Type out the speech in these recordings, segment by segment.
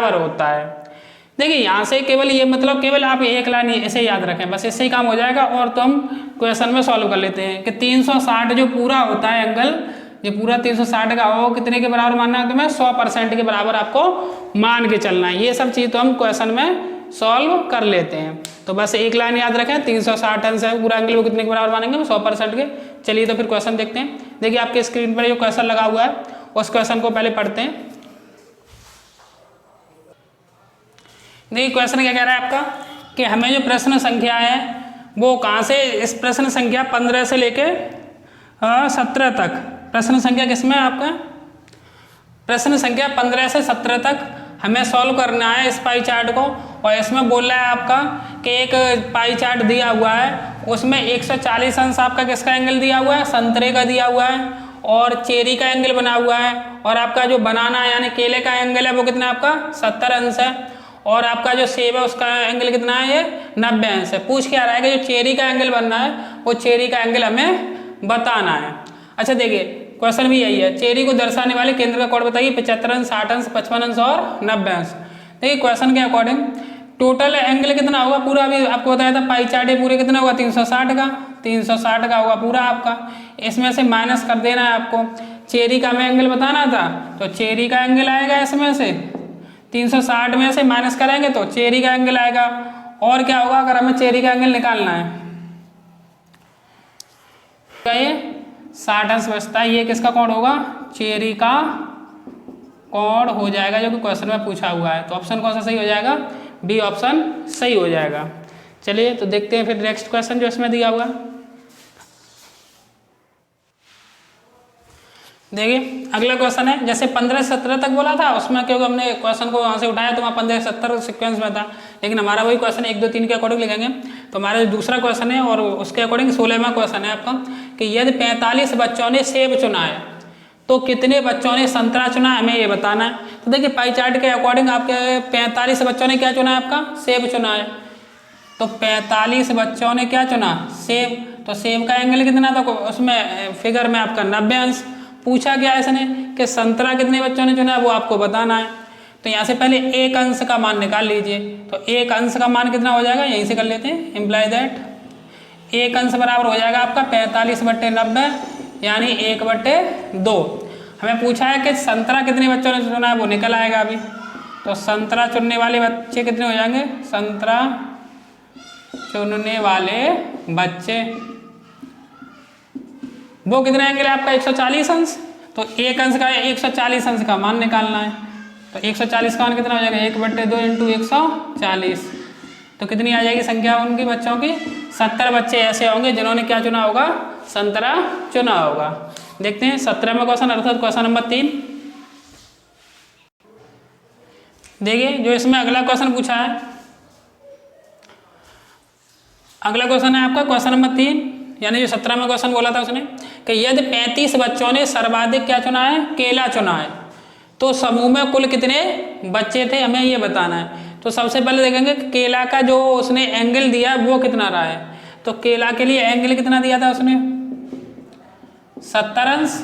बराबर होता है। देखिए यहाँ से केवल ये मतलब केवल आप एक लाइन ऐसे याद रखें, बस इससे ही काम हो जाएगा। और तो हम क्वेश्चन में सॉल्व कर लेते हैं कि 360 जो पूरा होता है एंगल, ये पूरा 360 का हो कितने के बराबर मानना है तुम्हें, 100% के बराबर आपको मान के चलना है। ये सब चीज़ तो हम क्वेश्चन में सॉल्व कर लेते हैं। तो बस एक लाइन याद रखें, 360 अंश है पूरा एंगल, वो कितने के बराबर मानेंगे, 100% के। चलिए तो फिर क्वेश्चन देखते हैं। देखिए आपके स्क्रीन पर जो क्वेश्चन लगा हुआ है उस क्वेश्चन को पहले पढ़ते हैं। देखिए क्वेश्चन क्या कह रहा है आपका कि हमें जो प्रश्न संख्या है वो कहाँ से, इस प्रश्न संख्या 15 से लेके 17 तक, प्रश्न संख्या किसमें आपका, प्रश्न संख्या 15 से 17 तक हमें सॉल्व करना है इस पाई चार्ट को। और इसमें बोल रहा है आपका कि एक पाई चार्ट दिया हुआ है, उसमें 140 अंश आपका किसका एंगल दिया हुआ है, संतरे का दिया हुआ है, और चेरी का एंगल बना हुआ है, और आपका जो बनाना यानी केले का एंगल है वो कितना आपका 70 अंश है, और आपका जो सेब है उसका एंगल कितना है, ये 90 अंश है। पूछ क्या रहा है कि जो चेरी का एंगल बनना है वो चेरी का एंगल हमें बताना है। अच्छा देखिए क्वेश्चन भी यही है, चेरी को दर्शाने वाले केंद्र का कोण बताइए, 75 अंश, 60 अंश, 55 अंश और 90 अंश। देखिए क्वेश्चन के अकॉर्डिंग टोटल एंगल कितना होगा पूरा, अभी आपको बताया था पाई चार्ट पूरे कितना होगा 360 का, 360 का होगा पूरा आपका। इसमें से माइनस कर देना है आपको, चेरी का हमें एंगल बताना था तो चेरी का एंगल आएगा, इसमें से 360 में से माइनस करेंगे तो चेरी का एंगल आएगा। और क्या होगा अगर हमें चेरी का एंगल निकालना है, ये 60 अंश बचता है, ये किसका कोण होगा, चेरी का कोण हो जाएगा, जो कि क्वेश्चन में पूछा हुआ है। तो ऑप्शन कौन सा सही हो जाएगा, बी ऑप्शन सही हो जाएगा। चलिए तो देखते हैं फिर नेक्स्ट क्वेश्चन जो इसमें दिया हुआ है। देखिए अगला क्वेश्चन है, जैसे 15 से 17 तक बोला था उसमें क्योंकि हमने क्वेश्चन को वहाँ से उठाया तो वहाँ 15 से 17 सीक्वेंस में था, लेकिन हमारा वही क्वेश्चन 1 2 3 के अकॉर्डिंग लिखेंगे। तो हमारा जो दूसरा क्वेश्चन है और उसके अकॉर्डिंग 16वां क्वेश्चन है आपका कि यदि 45 बच्चों ने सेब चुना है तो कितने बच्चों ने संतरा चुना है, हमें ये बताना है। तो देखिए पाई चार्ट के अकॉर्डिंग आपके 45 बच्चों ने क्या चुना है, आपका सेब चुना है। तो 45 बच्चों ने क्या चुना, सेब। तो सेब का एंगल कितना था उसमें फिगर में आपका 90 अंश। पूछा क्या है इसने कि संतरा कितने बच्चों ने चुना है वो आपको बताना है। तो यहाँ से पहले एक अंश का मान निकाल लीजिए। तो एक अंश का मान कितना हो जाएगा, यहीं से कर लेते हैं, इम्प्लाई दैट एक अंश बराबर हो जाएगा आपका 45/90 यानी 1/2। हमें पूछा है कि संतरा कितने बच्चों ने चुना है वो निकल आएगा अभी। तो संतरा चुनने वाले बच्चे कितने हो जाएंगे, संतरा चुनने वाले बच्चे वो कितना एंगल है आपका 140 अंश। तो एक अंश का 140 अंश का मान निकालना है। तो 140 का मान कितना हो जाएगा, 1/2 × 140। तो कितनी आ जाएगी संख्या उनकी बच्चों की, 70 बच्चे ऐसे होंगे जिन्होंने क्या चुना होगा, संतरा चुना होगा। देखते हैं 17वां क्वेश्चन अर्थात क्वेश्चन नंबर 3। देखिए जो इसमें अगला क्वेश्चन पूछा है, अगला क्वेश्चन है आपका क्वेश्चन नंबर 3 यानी जो 17वां क्वेश्चन बोला था उसने कि यदि 35 बच्चों ने सर्वाधिक क्या चुना है, केला चुना है, तो समूह में कुल कितने बच्चे थे हमें ये बताना है। तो सबसे पहले देखेंगे कि केला का जो उसने एंगल दिया वो कितना रहा है। तो केला के लिए एंगल कितना दिया था उसने, 70 अंश।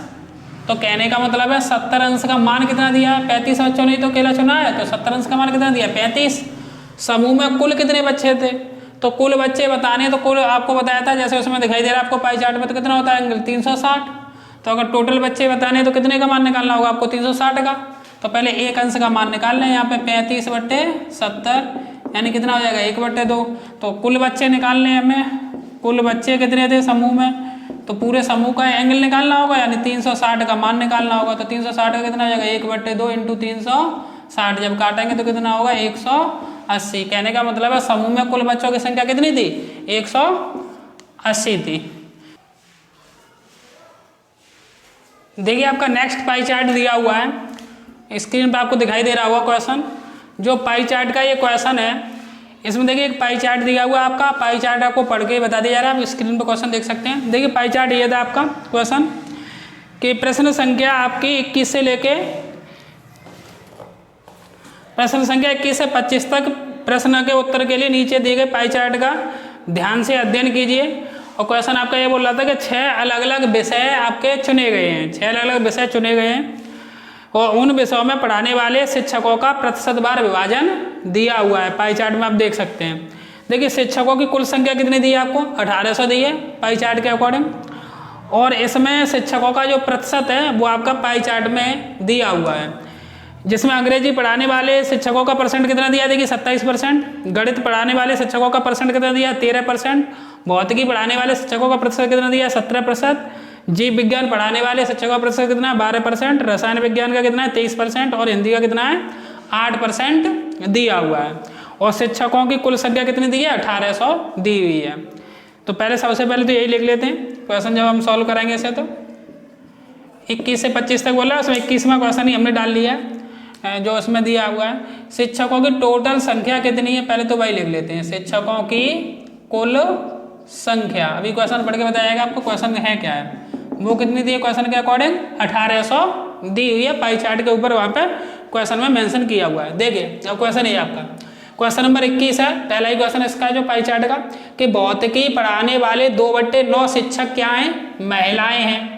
तो कहने का मतलब है 70 अंश का मान कितना दिया है, 35 बच्चों ने तो केला चुना है, तो 70 अंश का मान कितना दिया, 35। समूह में कुल कितने बच्चे थे, तो कुल बच्चे बताने, तो कुल आपको बताया था जैसे उसमें दिखाई दे रहा है आपको पाई चार्ट में, तो कितना होता है एंगल 360। तो अगर टोटल बच्चे बताने तो कितने का मान निकालना होगा आपको, 360 का। तो पहले एक अंश का मान निकाल लें, यहाँ पे 35/70 यानी कितना हो जाएगा 1/2। तो कुल बच्चे निकाल लें हमें, कुल बच्चे कितने थे समूह में, तो पूरे समूह का एंगल निकालना होगा यानी 360 का मान निकालना होगा। तो 360 का कितना हो जाएगा 1/2 × 360, जब काटेंगे तो कितना होगा 180। कहने का मतलब है समूह में कुल बच्चों की संख्या कितनी थी, 180 थी। देखिए आपका नेक्स्ट पाई चार्ट दिया हुआ है, स्क्रीन पर आपको दिखाई दे रहा होगा क्वेश्चन। जो पाई चार्ट का ये क्वेश्चन है, इसमें देखिए एक पाई चार्ट दिया हुआ है आपका, पाई चार्ट आपको पढ़ के बता दिया जा रहा है, आप स्क्रीन पर क्वेश्चन देख सकते हैं। देखिए पाई चार्ट ये था आपका क्वेश्चन कि प्रश्न संख्या आपकी 21 से लेके प्रश्न संख्या 21 से 25 तक प्रश्न के उत्तर के लिए नीचे दिए गए पाई चार्ट का ध्यान से अध्ययन कीजिए। और क्वेश्चन आपका ये बोल रहा था कि 6 अलग अलग विषय आपके चुने गए हैं, 6 अलग अलग विषय चुने गए हैं। और उन विषयों में पढ़ाने वाले शिक्षकों का प्रतिशतवार विभाजन दिया हुआ है। पाई चार्ट में आप देख सकते हैं। देखिए शिक्षकों की कुल संख्या कितनी दी है आपको, 1800 दी है पाई चार्ट के अकॉर्डिंग, और इसमें शिक्षकों का जो प्रतिशत है वो आपका पाई चार्ट में दिया हुआ है, जिसमें अंग्रेजी पढ़ाने वाले शिक्षकों का परसेंट कितना दिया, देखिए 27%, गणित पढ़ाने वाले शिक्षकों का परसेंट कितना दिया, 13%, भौतिकी पढ़ाने वाले शिक्षकों का प्रतिशत कितना दिया, 17%, जीव विज्ञान पढ़ाने वाले शिक्षकों का प्रतिशत कितना है, 12%, रसायन विज्ञान का कितना है, 23%, और हिंदी का कितना है, 8% दिया हुआ है। और शिक्षकों की कुल संख्या कितनी दी है, 1800 दी हुई है। तो पहले सबसे पहले तो यही लिख लेते हैं क्वेश्चन जब हम सॉल्व करेंगे इसे। तो 21 से 25 तक बोला, उसमें 21वां क्वेश्चन ही हमने डाल लिया है जो उसमें दिया हुआ है। शिक्षकों की टोटल संख्या कितनी है, पहले तो वही लिख लेते हैं, शिक्षकों की कुल संख्या। अभी क्वेश्चन पढ़ के बताएगा आपको क्वेश्चन है क्या है, वो कितनी दी है क्वेश्चन के अकॉर्डिंग, 1800 दी हुई है, पाई चार्ट के ऊपर वहाँ पे क्वेश्चन में मेंशन किया हुआ है। देखिए अब क्वेश्चन है आपका, क्वेश्चन नंबर 21 है, पहला ही क्वेश्चन इसका जो पाई चार्ट का, कि भौतिकी पढ़ाने वाले 2/9 शिक्षक क्या हैं, महिलाएं हैं।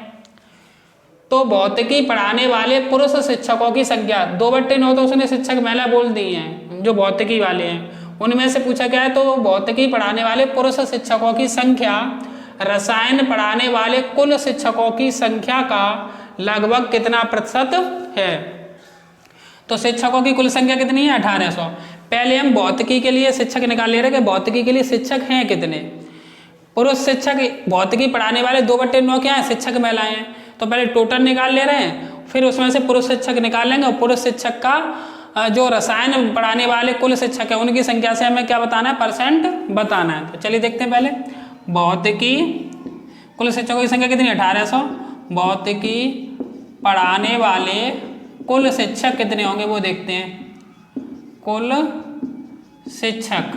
तो भौतिकी पढ़ाने वाले पुरुष शिक्षकों की संख्या 2/9, तो उसने शिक्षक महिला बोल दी हैं जो भौतिकी वाले हैं, उनमें से पूछा गया है तो भौतिकी पढ़ाने वाले पुरुष शिक्षकों की संख्या रसायन पढ़ाने वाले कुल शिक्षकों की संख्या का लगभग कितना प्रतिशत है। तो शिक्षकों की कुल संख्या कितनी है, 1800। पहले हम भौतिकी के लिए शिक्षक निकाल ले रहे हैं कि भौतिकी के लिए शिक्षक हैं कितने, पुरुष शिक्षक भौतिकी पढ़ाने वाले 2/9 क्या है, शिक्षक महिलाएं हैं। तो पहले टोटल निकाल ले रहे हैं, फिर उसमें से पुरुष शिक्षक निकाल लेंगे, और पुरुष शिक्षक का जो रसायन पढ़ाने वाले कुल शिक्षक है उनकी संख्या से हमें क्या बताना है, परसेंट बताना है। तो चलिए देखते हैं पहले, भौतिकी कुल शिक्षकों की संख्या कितनी है, 1800। भौतिकी पढ़ाने वाले कुल शिक्षक कितने होंगे वो देखते हैं, कुल शिक्षक।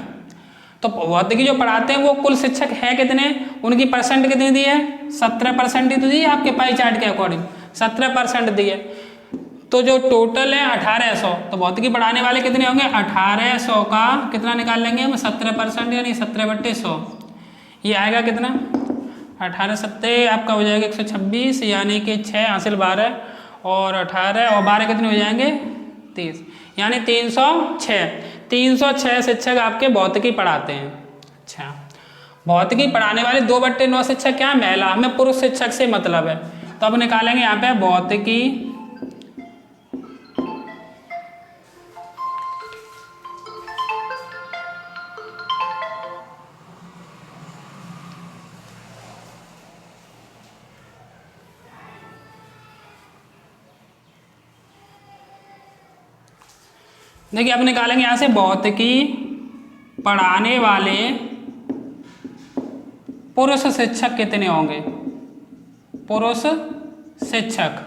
तो भौतिकी जो पढ़ाते हैं वो कुल शिक्षक है कितने, उनकी परसेंट कितनी दी है, 17% ही तो दी है आपके पाई चार्ट के अकॉर्डिंग, 17% दी है। तो जो टोटल है 1800, तो भौतिकी पढ़ाने वाले कितने होंगे, 1800 का कितना निकाल लेंगे हम, 17% यानी 17/100, ये आएगा कितना, 18 7 आपका हो जाएगा 126, यानी कि 6 हासिल 12 और 18 और 12 कितने हो जाएंगे, 30, यानी 306 शिक्षक आपके भौतिकी पढ़ाते हैं। अच्छा, भौतिकी पढ़ाने वाले 2/9 शिक्षक क्या है, महिला, हमें पुरुष शिक्षक से मतलब है। तो अब निकालेंगे यहाँ पे भौतिकी देखिए, अब निकालेंगे यहाँ से भौतिकी पढ़ाने वाले पुरुष शिक्षक कितने होंगे, पुरुष शिक्षक।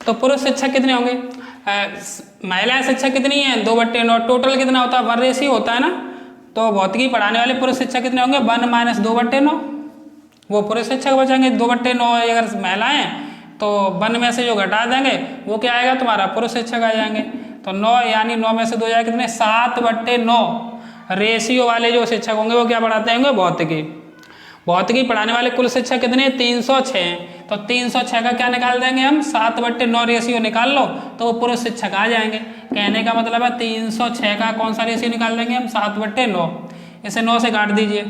तो पुरुष शिक्षक कितने होंगे, महिला शिक्षक कितनी है, 2/9, टोटल कितना होता है, 1 रेशियो होता है ना। तो भौतिकी पढ़ाने वाले पुरुष शिक्षक कितने होंगे, 1 - 2/9, वो पुरुष शिक्षक बचेंगे। 2/9 अगर महिलाएं हैं तो 1 में से जो घटा देंगे वो क्या आएगा तुम्हारा, पुरुष शिक्षक आ जाएंगे। तो 9 यानी 9 में से 2 जाएगा कितने, 7/9 रेशियो वाले जो शिक्षक होंगे वो क्या पढ़ाते होंगे, भौतिकी। भौतिकी पढ़ाने वाले कुल शिक्षक कितने, 306। तो 306 का क्या निकाल देंगे हम, 7/9 रेशियो निकाल लो तो वो पुरुष शिक्षक आ जाएंगे। कहने का मतलब है 306 का कौन सा रेशियो निकाल देंगे हम, 7/9। इसे 9 से काट दीजिए,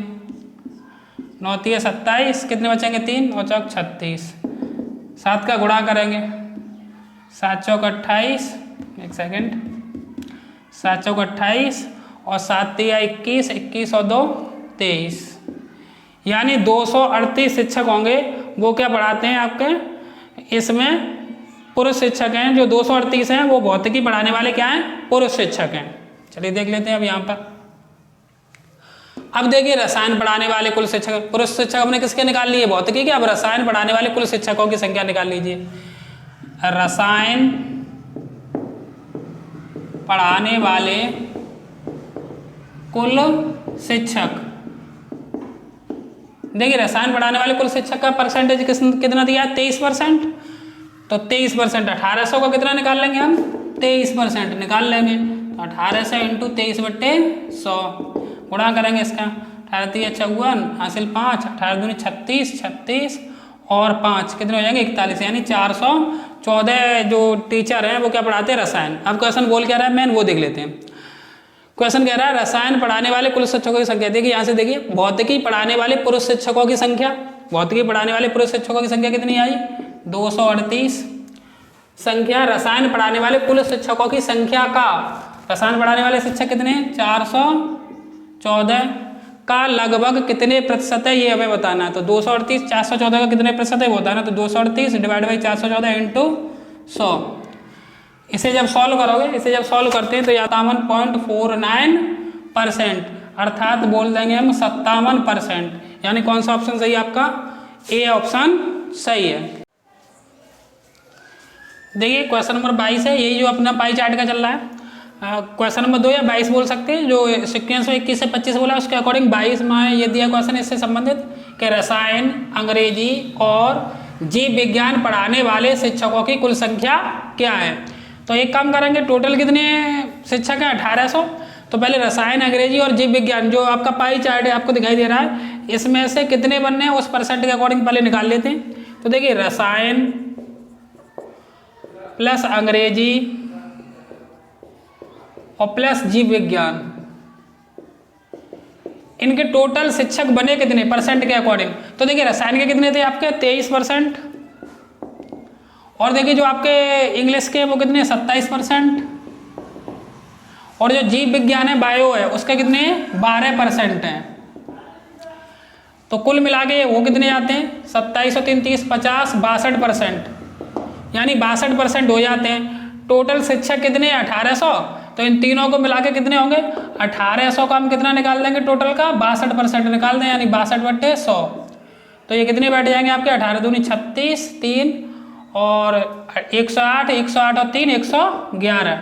9 × 3 = 27, कितने बचेंगे, 3 और 4 = 36। 7 का गुणा करेंगे, 7 × 4 = 28, एक सेकेंड, 7 × 4 = 28 और 7 × 3 = 21, 21 और 2 = 23, यानी 238 शिक्षक होंगे वो क्या पढ़ाते हैं आपके, इसमें पुरुष शिक्षक हैं। जो 238 हैं वो भौतिकी पढ़ाने वाले क्या हैं, पुरुष शिक्षक हैं। चलिए देख लेते हैं अब यहाँ पर। अब देखिए रसायन पढ़ाने वाले कुल शिक्षक, पुरुष शिक्षक हमने किसके निकाल लिए, भौतिकी के। अब रसायन पढ़ाने वाले कुल शिक्षकों की संख्या निकाल लीजिए। रसायन पढ़ाने वाले कुल शिक्षक, देखिए रसायन पढ़ाने वाले कुल शिक्षक का परसेंटेज कितना दिया है, 23%। तो 23% 1800 का कितना निकाल लेंगे हम, 23% निकाल लेंगे। तो 1800 × 23/100 गुणा करेंगे इसका, 18 × 3 = 54, हासिल 5, 18 × 2 = 36, 36 और 5 कितने हो जाएंगे, 41, यानी 14 जो टीचर हैं वो क्या पढ़ाते हैं, रसायन। अब क्वेश्चन बोल क्या रहा है मेन वो देख लेते हैं। क्वेश्चन कह रहा है रसायन पढ़ाने वाले कुल शिक्षकों की संख्या। देखिए यहाँ से देखिए, भौतिकी पढ़ाने वाले पुरुष शिक्षकों की संख्या, भौतिकी पढ़ाने वाले पुरुष शिक्षकों की संख्या कितनी आई, 238 संख्या। रसायन पढ़ाने वाले कुल शिक्षकों की संख्या का, रसायन पढ़ाने वाले शिक्षक कितने, 414 का लगभग कितने प्रतिशत है ये हमें बताना है। तो 238 414 का कितने प्रतिशत है वो बताना है। तो 238 डिवाइड बाई 414 इंटू 100। इसे जब सॉल्व करोगे, इसे जब सॉल्व करते हैं तो 57.49%, अर्थात बोल देंगे हम 57%। यानी कौन सा ऑप्शन सही है आपका, ए ऑप्शन सही है। देखिए क्वेश्चन नंबर 22 है, यही जो अपना पाई चार्ट का चल रहा है। क्वेश्चन नंबर 2 या 22 बोल सकते हैं, जो सिक्वेंस में 21 से 25 बोला उसके अकॉर्डिंग 22 में ये दिया क्वेश्चन इससे संबंधित कि रसायन, अंग्रेजी और जीव विज्ञान पढ़ाने वाले शिक्षकों की कुल संख्या क्या है। तो एक काम करेंगे, टोटल कितने शिक्षक हैं, 1800। तो पहले रसायन, अंग्रेजी और जीव विज्ञान जो आपका पाई चार्ट है आपको दिखाई दे रहा है, इसमें से कितने बनने हैं उस परसेंट के अकॉर्डिंग पहले निकाल लेते हैं। तो देखिए रसायन प्लस अंग्रेजी और प्लस जीव विज्ञान, इनके टोटल शिक्षक बने कितने परसेंट के अकॉर्डिंग। तो देखिए रसायन के कितने थे आपके 23%, और देखिए जो आपके इंग्लिश के वो कितने 27%, और जो जीव विज्ञान है बायो है उसके कितने 12% हैं। तो कुल मिला के वो कितने आते हैं 27 और 3 30 50 62%, यानी 62% हो जाते हैं। टोटल शिक्षक कितने 1800, तो इन तीनों को मिला के कितने होंगे 1800 का हम कितना निकाल देंगे टोटल का 62% निकाल दें, यानी 62/100। तो ये कितने बैठ जाएंगे आपके 18 दूनी 36, 3 और 108, 108 और 3 111,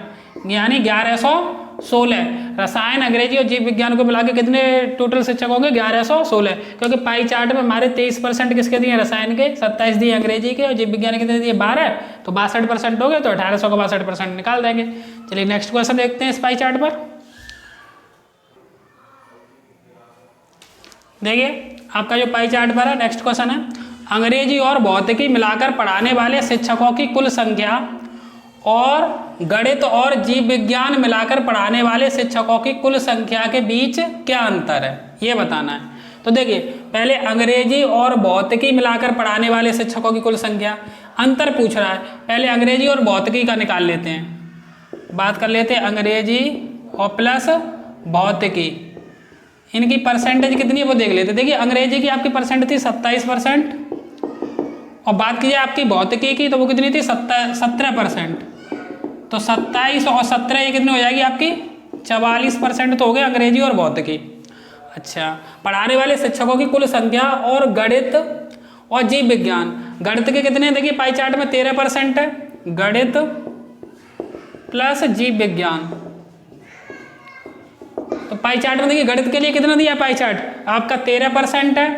यानी 1116। रसायन, अंग्रेजी और जीव विज्ञान को मिला के कितने टोटल शिक्षक होंगे 1116, क्योंकि पाई चार्ट में हमारे 23% किसके दिए रसायन के, 27 दिए अंग्रेजी के और जीव विज्ञान के कितने दिए 12, तो 62% हो गए। तो 1800 का 62% निकाल देंगे। चलिए नेक्स्ट क्वेश्चन देखते हैं इस पाई चार्ट पर। देखिए आपका जो पाई चार्ट पर है नेक्स्ट क्वेश्चन है, अंग्रेजी और भौतिकी मिलाकर पढ़ाने वाले शिक्षकों की कुल संख्या और गणित और जीव विज्ञान मिलाकर पढ़ाने वाले शिक्षकों की कुल संख्या के बीच क्या अंतर है ये बताना है। तो देखिए पहले अंग्रेजी और भौतिकी मिलाकर पढ़ाने वाले शिक्षकों की कुल संख्या, अंतर पूछ रहा है। पहले अंग्रेजी और भौतिकी का निकाल लेते हैं, बात कर लेते हैं अंग्रेजी और प्लस भौतिकी, इनकी परसेंटेज कितनी है वो देख लेते हैं। देखिए अंग्रेजी की आपकी परसेंट थी 27%, और बात कीजिए आपकी भौतिकी की तो वो कितनी थी 17%। तो 27 और 17 ये कितनी हो जाएगी आपकी 44% तो हो गए अंग्रेजी और भौतिकी। अच्छा, पढ़ाने वाले शिक्षकों की कुल संख्या और गणित और जीव विज्ञान, गणित के कितने देखिए पाई चार्ट में 13% है, गणित प्लस जीव विज्ञान। तो पाई चार्ट में देखिए गणित के लिए कितना दिया पाई चार्ट आपका 13% है,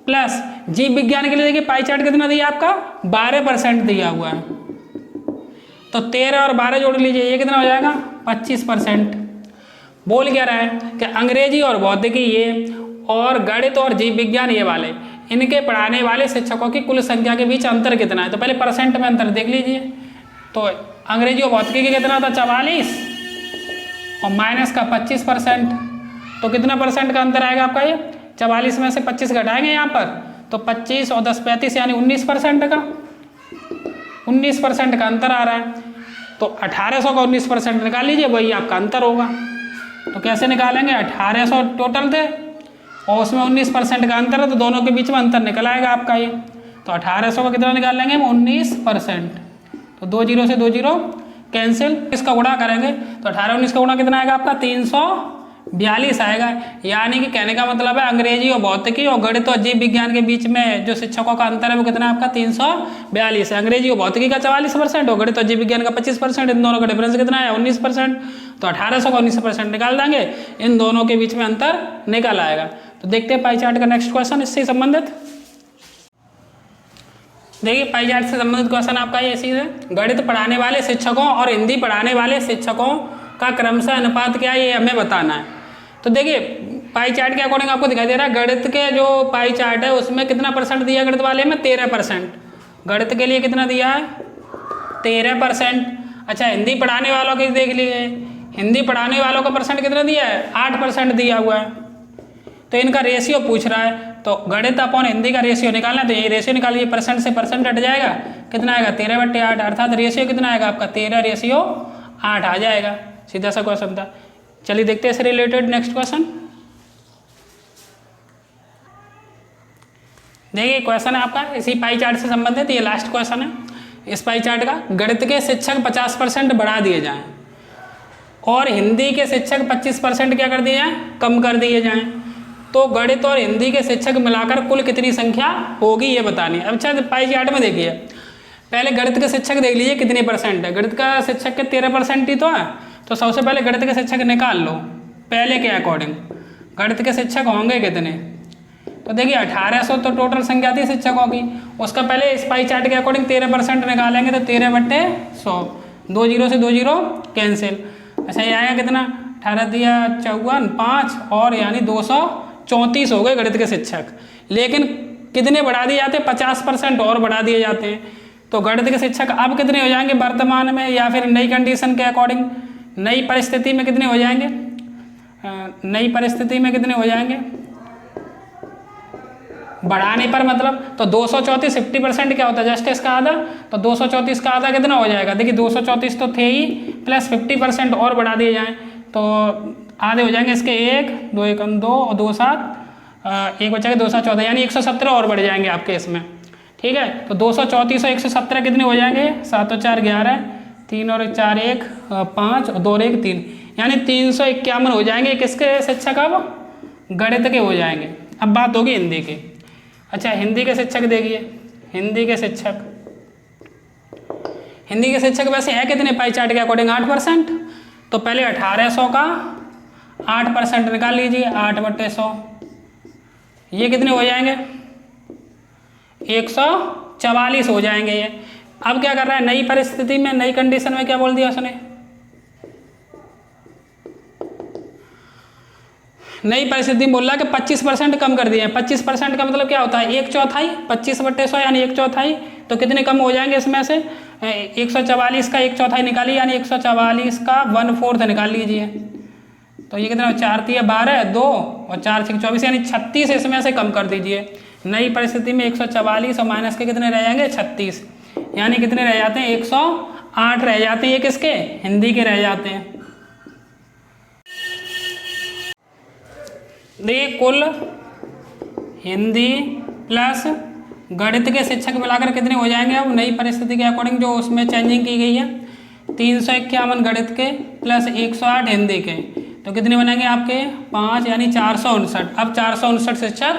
प्लस जीव विज्ञान के लिए देखिए पाई चार्ट कितना दिया आपका 12% दिया हुआ है। तो 13 और 12 जोड़ लीजिए, ये कितना हो जाएगा 25%। बोल क्या रहा है कि अंग्रेजी और भौतिकी ये और गणित और जीव विज्ञान ये वाले, इनके पढ़ाने वाले शिक्षकों की कुल संख्या के बीच अंतर कितना है। तो पहले परसेंट में अंतर देख लीजिए। तो अंग्रेजी और भौतिकी के कितना था 44 और माइनस का 25%, तो कितना परसेंट का अंतर आएगा आपका, ये 44 में से 25 घटाएंगे यहाँ पर, तो 25 और 10 35 यानी 19% का 19% का अंतर आ रहा है। तो 1800 का 19% निकाल लीजिए, वही आपका अंतर होगा। तो कैसे निकालेंगे 1800 टोटल थे और उसमें 19% का अंतर है, तो दोनों के बीच में अंतर निकल आएगा आपका ये। तो 1800 का कितना निकाल लेंगे हम 19%, तो 2 0 से 2 0 कैंसिल, इसका गुणा करेंगे तो 18 19 का गुणा कितना आएगा आपका 342 आएगा। यानी कि कहने का मतलब है अंग्रेजी और भौतिकी और गणित और जीव विज्ञान के बीच में जो शिक्षकों का अंतर है वो कितना है आपका 342 है। अंग्रेजी और भौतिकी का 44% और गणित और जीव विज्ञान का 25%, इन दोनों का डिफरेंस कितना है 19%। तो 1800 का 19% निकाल देंगे, इन दोनों के बीच में अंतर निकल आएगा। तो देखते हैं पाई चार्ट का नेक्स्ट क्वेश्चन इससे संबंधित। देखिए पाई चार्ट से संबंधित क्वेश्चन आपका ये चीज़ है, गणित पढ़ाने वाले शिक्षकों और हिंदी पढ़ाने वाले शिक्षकों का क्रमशः अनुपात क्या है ये हमें बताना है। तो देखिए पाई चार्ट के अकॉर्डिंग आपको दिखाई दे रहा है गणित के जो पाई चार्ट है उसमें कितना परसेंट दिया गणित वाले में 13%, गणित के लिए कितना दिया है 13%। अच्छा हिंदी पढ़ाने वालों के देख लिए, हिंदी पढ़ाने वालों का परसेंट कितना दिया है 8% दिया हुआ है। तो इनका रेशियो पूछ रहा है, तो गणित अपॉन हिंदी का रेशियो निकालना है, तो ये रेशियो निकालिए, परसेंट से परसेंट हट जाएगा, कितना आएगा 13/8, अर्थात रेशियो कितना आएगा आपका 13:8 आ जाएगा। सीधा सा क्वेश्चन था। चलिए देखते हैं इससे रिलेटेड नेक्स्ट क्वेश्चन। देखिए क्वेश्चन है आपका इसी पाई चार्ट से संबंधित, ये लास्ट क्वेश्चन है इस पाई चार्ट का। गणित के शिक्षक 50% बढ़ा दिए जाएं और हिंदी के शिक्षक 25% क्या कर दिए जाएं, कम कर दिए जाएं, तो गणित और हिंदी के शिक्षक मिलाकर कुल कितनी संख्या होगी ये बतानी है। अच्छा पाई चार्ट में देखिए, पहले गणित के शिक्षक देख लीजिए कितने परसेंट है। गणित का शिक्षक के 13% ही तो है, तो सबसे पहले गणित के शिक्षक निकाल लो पहले के अकॉर्डिंग। गणित के शिक्षक होंगे कितने, तो देखिए 1800 तो टोटल संख्या थी शिक्षकों की, उसका पहले इस पाई चार्ट के अकॉर्डिंग 13% निकालेंगे, तो 13/100, 2 जीरो से 2 जीरो कैंसिल। अच्छा ये आएगा कितना 18 दिया 54 5 और यानी 234 हो गए गणित के शिक्षक। लेकिन कितने बढ़ा दिए जाते हैं 50% और बढ़ा दिए जाते हैं, तो गणित के शिक्षक अब कितने हो जाएंगे वर्तमान में या फिर नई कंडीशन के अकॉर्डिंग, नई परिस्थिति में कितने हो जाएंगे, नई परिस्थिति में कितने हो जाएंगे बढ़ाने पर, मतलब तो 234 50% क्या होता है जस्ट इसका आधा, तो 234 का आधा कितना हो जाएगा, देखिए 234 तो थे ही प्लस 50% और बढ़ा दिए जाएं तो आधे हो जाएंगे इसके 1 2 1 2 और 2 7 1 बचा के 2 7 14 यानी 117 और बढ़ जाएंगे आपके इसमें। ठीक है, तो 234 और 117 कितने हो जाएंगे 7 और 4 11 3 और 4 1 5 और 2 और 1 3 यानी 351 हो जाएंगे किसके शिक्षक, अब गणित के हो जाएंगे। अब बात होगी हिंदी की। अच्छा हिंदी के शिक्षक देखिए, हिंदी के शिक्षक वैसे है कितने पाई चार्ट के अकॉर्डिंग 8%, तो पहले 1800 का 8% निकाल लीजिए 8/100, ये कितने हो जाएंगे 144 हो जाएंगे ये। अब क्या कर रहा है नई परिस्थिति में, नई कंडीशन में क्या बोल दिया उसने, नई परिस्थिति में बोल रहा है कि 25% कम कर दिए हैं। 25% का मतलब क्या होता है 1/4, 25/100 यानी 1/4, तो कितने कम हो जाएंगे इसमें से 144 का 1/4 निकालिए यानी 144 का 1/4 निकाल लीजिए, तो ये कितना 4 3 12 2 और 4 6 24 यानी 36 इसमें से कम कर दीजिए। नई परिस्थिति में 144 और माइनस के कितने रह जाएंगे 36, यानी कितने रह जाते हैं 108 रह जाते हैं, ये किसके हिंदी के रह जाते हैं। देखिए कुल हिंदी प्लस गणित के शिक्षक मिलाकर कितने हो जाएंगे अब नई परिस्थिति के अकॉर्डिंग जो उसमें चेंजिंग की गई है, 351 गणित के प्लस 108 हिंदी के, तो कितने बनेंगे आपके 5 यानी 459। अब 459 शिक्षक